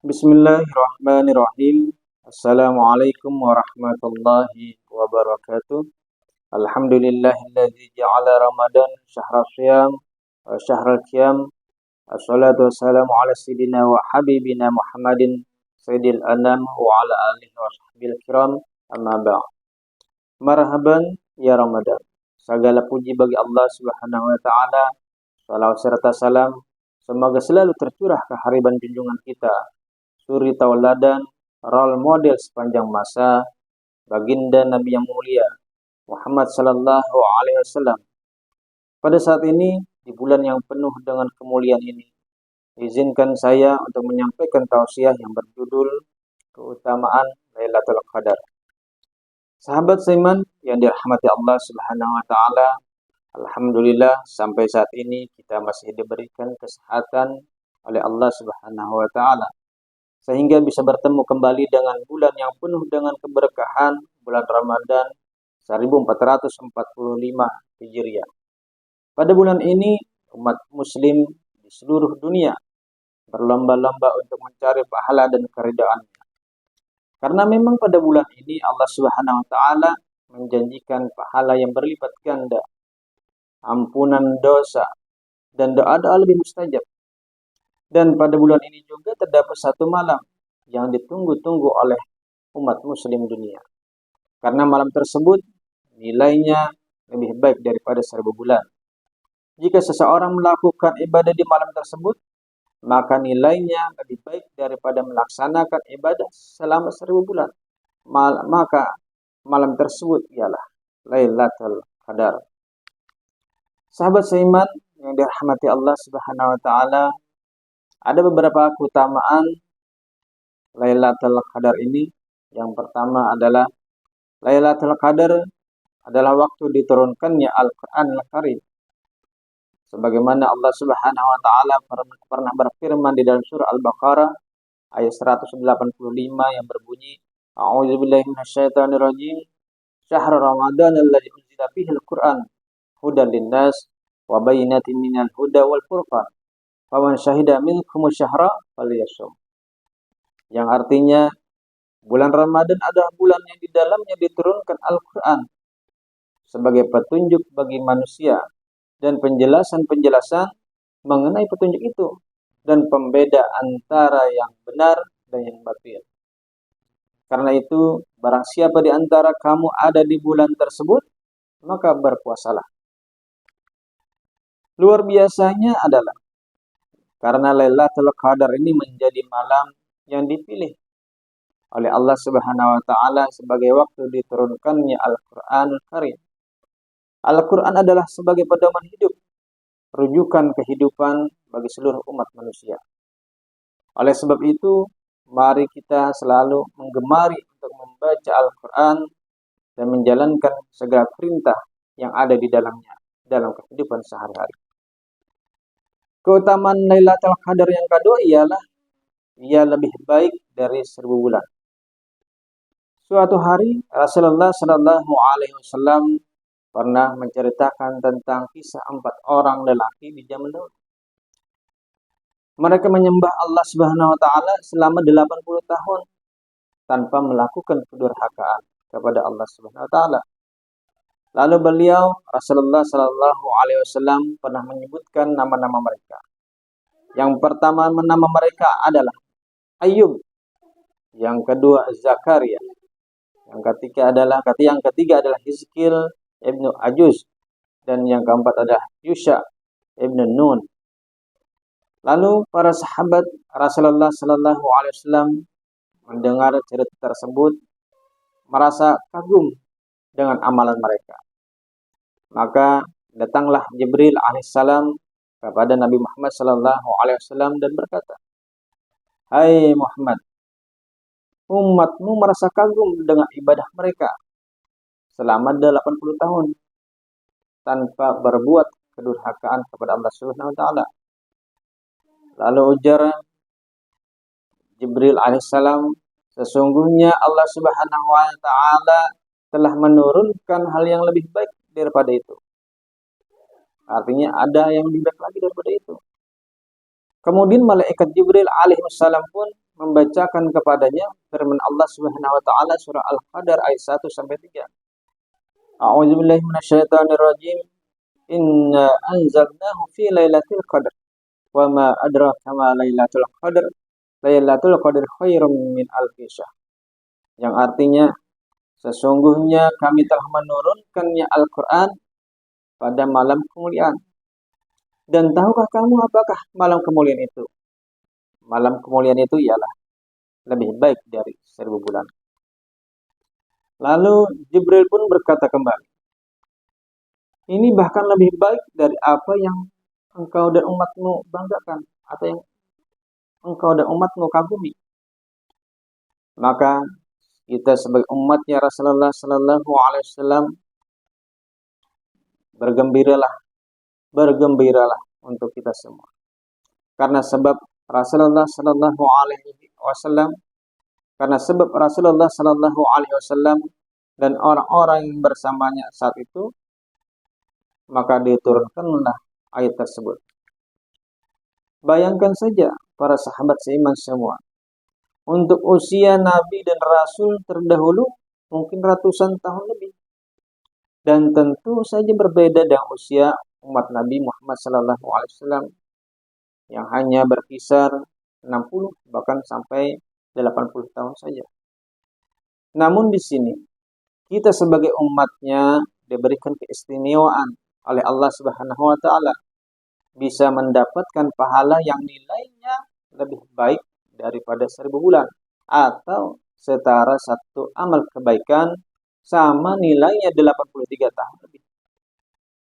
Bismillahirrahmanirrahim. Assalamualaikum warahmatullahi wabarakatuh. Alhamdulillahilladzi ja'ala Ramadan syahra shiyam wa syahra qiyam. Assalatu wassalamu ala sayyidina wa habibina Muhammadin sayyidil anam wa ala alihi wa sahbihi kiram. Amma ba'd. Marhaban ya Ramadan. Segala puji bagi Allah Subhanahu wa taala. Salawat serta salam semoga selalu tercurah ke hariban junjungan kita, suri tauladan, role model sepanjang masa, baginda Nabi yang mulia Muhammad sallallahu alaihi wasallam. Pada saat ini, di bulan yang penuh dengan kemuliaan ini, izinkan saya untuk menyampaikan tausiah yang berjudul keutamaan Lailatul Qadar. Sahabat seiman yang dirahmati Allah Subhanahu wa taala, alhamdulillah sampai saat ini kita masih diberikan kesehatan oleh Allah Subhanahu wa taala, sehingga bisa bertemu kembali dengan bulan yang penuh dengan keberkahan, bulan Ramadan 1445 Hijriah. Pada bulan ini, umat muslim di seluruh dunia berlomba-lomba untuk mencari pahala dan keridhaannya. Karena memang pada bulan ini Allah Subhanahu wa taala menjanjikan pahala yang berlipat ganda, ampunan dosa, dan doa-doa lebih mustajab. Dan pada bulan ini juga terdapat satu malam yang ditunggu-tunggu oleh umat muslim dunia. Karena malam tersebut nilainya lebih baik daripada 1000 bulan. Jika seseorang melakukan ibadah di malam tersebut, maka nilainya lebih baik daripada melaksanakan ibadah selama 1000 bulan. Maka malam tersebut ialah Lailatul Qadar. Sahabat seiman yang dirahmati Allah Subhanahu wa taala, ada beberapa keutamaan Lailatul Qadar ini. Yang pertama adalah Lailatul Qadar adalah waktu diturunkannya Al-Quran Al-Karim. Sebagaimana Allah Subhanahu wa taala pernah berfirman di dalam surah Al-Baqarah ayat 185 yang berbunyi, A'udzubillahi minasyaitonirrajim. Syahrul Ramadan alladzi unzila fihi al-Qur'an hudan linnas wa bayyinatin minal huda wal furqan. Faman syahida minkum syahra falyasum. Yang artinya bulan Ramadan adalah bulan yang di dalamnya diturunkan Al-Qur'an sebagai petunjuk bagi manusia dan penjelasan-penjelasan mengenai petunjuk itu dan pembeda antara yang benar dan yang batil. Karena itu, barang siapa di antara kamu ada di bulan tersebut, maka berpuasalah. Luar biasanya adalah karena Lailatul Qadar ini menjadi malam yang dipilih oleh Allah Subhanahu wa taala sebagai waktu diturunkannya Al-Qur'anul Karim. Al-Qur'an adalah sebagai pedoman hidup, rujukan kehidupan bagi seluruh umat manusia. Oleh sebab itu, mari kita selalu menggemari untuk membaca Al-Qur'an dan menjalankan segala perintah yang ada di dalamnya dalam kehidupan sehari-hari. Keutamaan Lailatul Qadar yang kedua ialah ia lebih baik dari 1000 bulan. Suatu hari Rasulullah Shallallahu Alaihi Wasallam pernah menceritakan tentang kisah 4 orang lelaki di zaman dahulu. Mereka menyembah Allah Subhanahu Wa Taala selama 80 tahun tanpa melakukan kedurhakaan kepada Allah Subhanahu Wa Taala. Lalu beliau Rasulullah Shallallahu Alaihi Wasallam pernah menyebutkan nama-nama mereka. Yang pertama nama mereka adalah Ayub, yang kedua Zakaria, yang ketiga adalah Hizkil ibnu Ajuz, dan yang keempat adalah Yusha ibnu Nun. Lalu para sahabat Rasulullah Shallallahu Alaihi Wasallam mendengar cerita tersebut merasa kagum dengan amalan mereka. Maka datanglah Jibril alaihissalam kepada Nabi Muhammad sallallahu alaihi wasallam dan berkata, "Hai Muhammad, umatmu merasa kagum dengan ibadah mereka selama 80 tahun tanpa berbuat kedurhakaan kepada Allah Subhanahu wa taala." Lalu ujar Jibril alaihissalam, "Sesungguhnya Allah Subhanahu wa taala telah menurunkan hal yang lebih baik daripada itu." Artinya ada yang lebih baik lagi daripada itu. Kemudian malaikat Jibril alaihissalam pun membacakan kepadanya firman Allah Subhanahu wa taala surah Al-Qadar ayat 1 sampai 3. A'udzubillahi minasyaitonirrajim. Inna anzalnahu fi lailatul qadar. Wa ma adraka ma lailatul qadar. Lailatul qadar khairum min alfi syahr. Yang artinya sesungguhnya kami telah menurunkannya Al-Qur'an pada malam kemuliaan. Dan tahukah kamu apakah malam kemuliaan itu? Malam kemuliaan itu ialah lebih baik dari 1000 bulan. Lalu Jibril pun berkata kembali, ini bahkan lebih baik dari apa yang engkau dan umatmu banggakan, atau yang engkau dan umatmu kagumi. Maka kita sebagai umatnya Rasulullah Sallallahu Alaihi Wasallam bergembiralah untuk kita semua. Karena sebab Rasulullah Sallallahu Alaihi Wasallam, dan orang-orang yang bersamanya saat itu, maka diturunkanlah ayat tersebut. Bayangkan saja para sahabat seiman semua, untuk usia Nabi dan Rasul terdahulu mungkin ratusan tahun lebih. Dan tentu saja berbeda dengan usia umat Nabi Muhammad SAW yang hanya berkisar 60 bahkan sampai 80 tahun saja. Namun di sini kita sebagai umatnya diberikan keistimewaan oleh Allah Subhanahu wa taala, bisa mendapatkan pahala yang nilainya lebih baik daripada 1000 bulan, atau setara satu amal kebaikan sama nilainya 83 tahun lebih.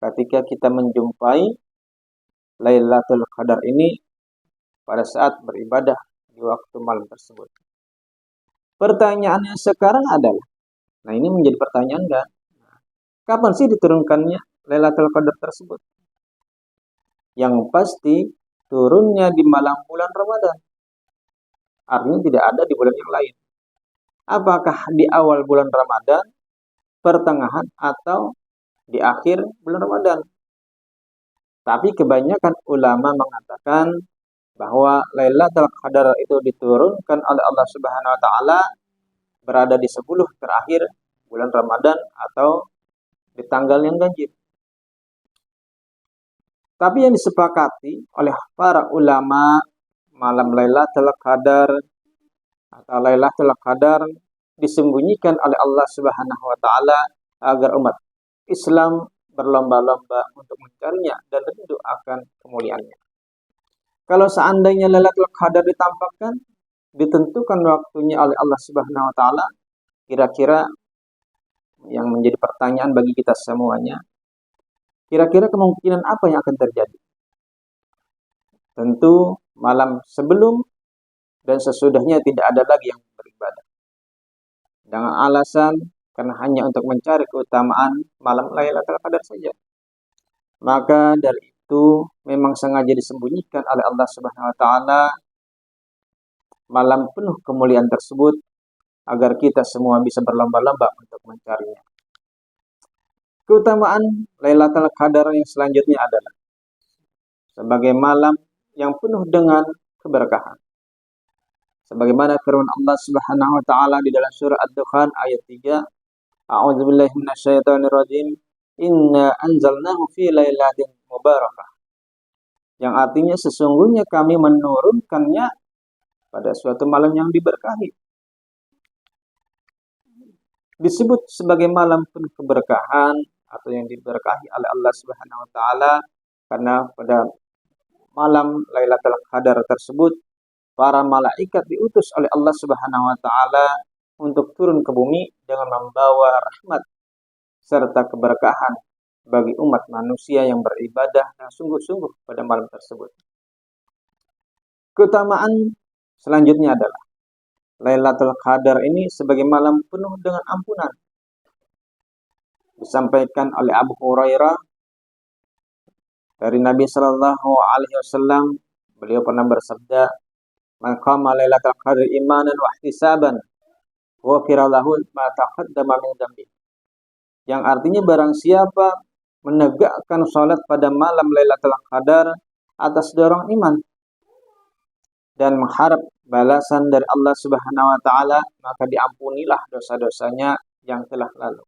Ketika kita menjumpai Lailatul Qadar ini pada saat beribadah di waktu malam tersebut. Pertanyaannya sekarang adalah, nah ini menjadi pertanyaan kan? Kapan sih diturunkannya Lailatul Qadar tersebut? Yang pasti turunnya di malam bulan Ramadan. Artinya tidak ada di bulan yang lain. Apakah di awal bulan Ramadan, pertengahan, atau di akhir bulan Ramadan? Tapi kebanyakan ulama mengatakan bahwa Lailatul Qadar itu diturunkan oleh Allah Subhanahu wa taala berada di 10 terakhir bulan Ramadan atau di tanggal yang ganjil. Tapi yang disepakati oleh para ulama, malam Lailatul Qadar atau Lailatul Qadar disembunyikan oleh Allah Subhanahu wa taala agar umat Islam berlomba-lomba untuk mencarinya dan rindu akan kemuliaannya. Kalau seandainya Lailatul Qadar ditampakkan, ditentukan waktunya oleh Allah Subhanahu wa taala, kira-kira yang menjadi pertanyaan bagi kita semuanya, kira-kira kemungkinan apa yang akan terjadi? Tentu malam sebelum dan sesudahnya tidak ada lagi yang beribadah. Dengan alasan karena hanya untuk mencari keutamaan malam Lailatul Qadar saja. Maka dari itu memang sengaja disembunyikan oleh Allah Subhanahu wa taala malam penuh kemuliaan tersebut agar kita semua bisa berlomba-lomba untuk mencarinya. Keutamaan Lailatul Qadar yang selanjutnya adalah sebagai malam yang penuh dengan keberkahan. Sebagaimana firman Allah Subhanahu wa taala di dalam surah Ad-Dukhan ayat 3, A'udzubillahi minasyaitonirrajim. Inna anzalnahu fi lailatin mubarakah. Yang artinya sesungguhnya kami menurunkannya pada suatu malam yang diberkahi. Disebut sebagai malam penuh keberkahan atau yang diberkahi oleh Allah Subhanahu wa taala karena pada malam Lailatul Qadar tersebut para malaikat diutus oleh Allah Subhanahu wa taala untuk turun ke bumi dengan membawa rahmat serta keberkahan bagi umat manusia yang beribadah dengan sungguh-sungguh pada malam tersebut. Keutamaan selanjutnya adalah Lailatul Qadar ini sebagai malam penuh dengan ampunan. Disampaikan oleh Abu Hurairah dari Nabi Shallallahu Alaihi Wasallam, beliau pernah bersabda, "Man qama Lailatul Qadar imanan wa ihtisaban, ghufira lahu ma taqaddama min dzambi." Yang artinya barang siapa menegakkan salat pada malam Lailatul Qadar atas dorongan iman, dan mengharap balasan dari Allah Subhanahu wa taala, maka diampunilah dosa-dosanya yang telah lalu.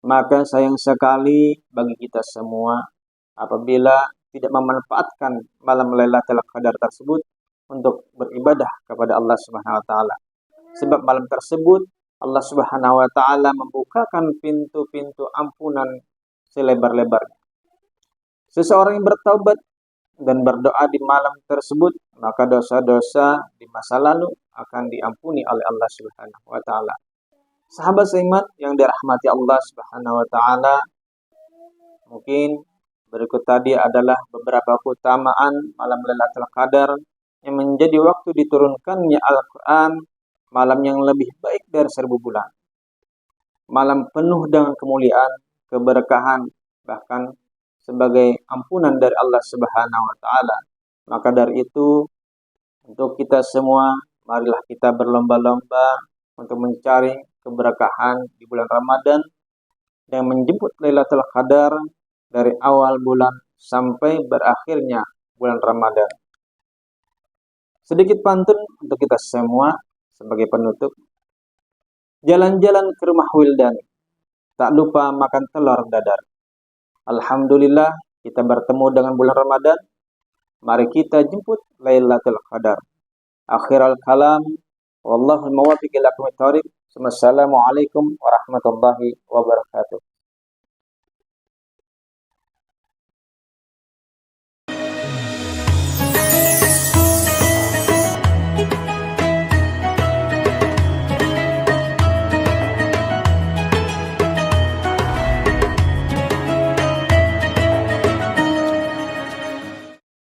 Maka sayang sekali bagi kita semua apabila tidak memanfaatkan malam Lailatul Qadar tersebut untuk beribadah kepada Allah Subhanahu wa taala. Sebab malam tersebut Allah Subhanahu wa taala membukakan pintu-pintu ampunan selebar-lebarnya. Seseorang yang bertaubat dan berdoa di malam tersebut, maka dosa-dosa di masa lalu akan diampuni oleh Allah Subhanahu wa taala. Sahabat seiman yang dirahmati Allah Subhanahu wa taala, mungkin berikut tadi adalah beberapa keutamaan malam Lailatul Qadar yang menjadi waktu diturunkannya Al-Qur'an, malam yang lebih baik dari 1000 bulan. Malam penuh dengan kemuliaan, keberkahan, bahkan sebagai ampunan dari Allah Subhanahu wa taala. Maka dari itu, untuk kita semua, marilah kita berlomba-lomba untuk mencari keberkahan di bulan Ramadan dan menjemput Lailatul Qadar dari awal bulan sampai berakhirnya bulan Ramadan. Sedikit pantun untuk kita semua sebagai penutup. Jalan-jalan ke rumah Wildan, tak lupa makan telur dadar. Alhamdulillah kita bertemu dengan bulan Ramadan. Mari kita jemput Lailatul Qadar. Akhirul kalam, wallahu muwaffiq ila aqwamit thoriq. Wassalamualaikum warahmatullahi wabarakatuh.